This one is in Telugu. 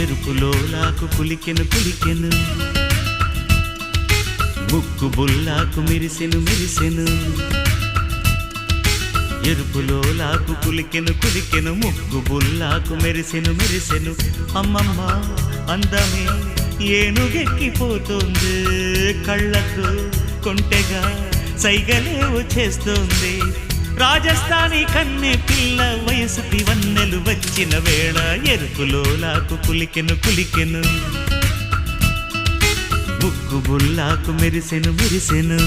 ఎరుపులోలాకు కులికెను కులికెను, ముక్కు బుల్లాకు మెరిసెను మెరిసెను. ఎరుపులోలాకు కులికెను కులికెను, ముక్కు బుల్లాకు మెరిసెను మెరిసెను. అమ్మమ్మ అందమే ఏనుగెక్కిపోతుంది, కళ్ళకు కొంటెగా సైగలేవు చేస్తుంది. రాజస్థానీ కన్నె పిల్ల వయసుకి వన్నెలు వచ్చిన వేళ ఎరుపులోలాకు కులికెను కులికెను, ముక్కు బుల్లాకు మెరిసెను మెరిసెను.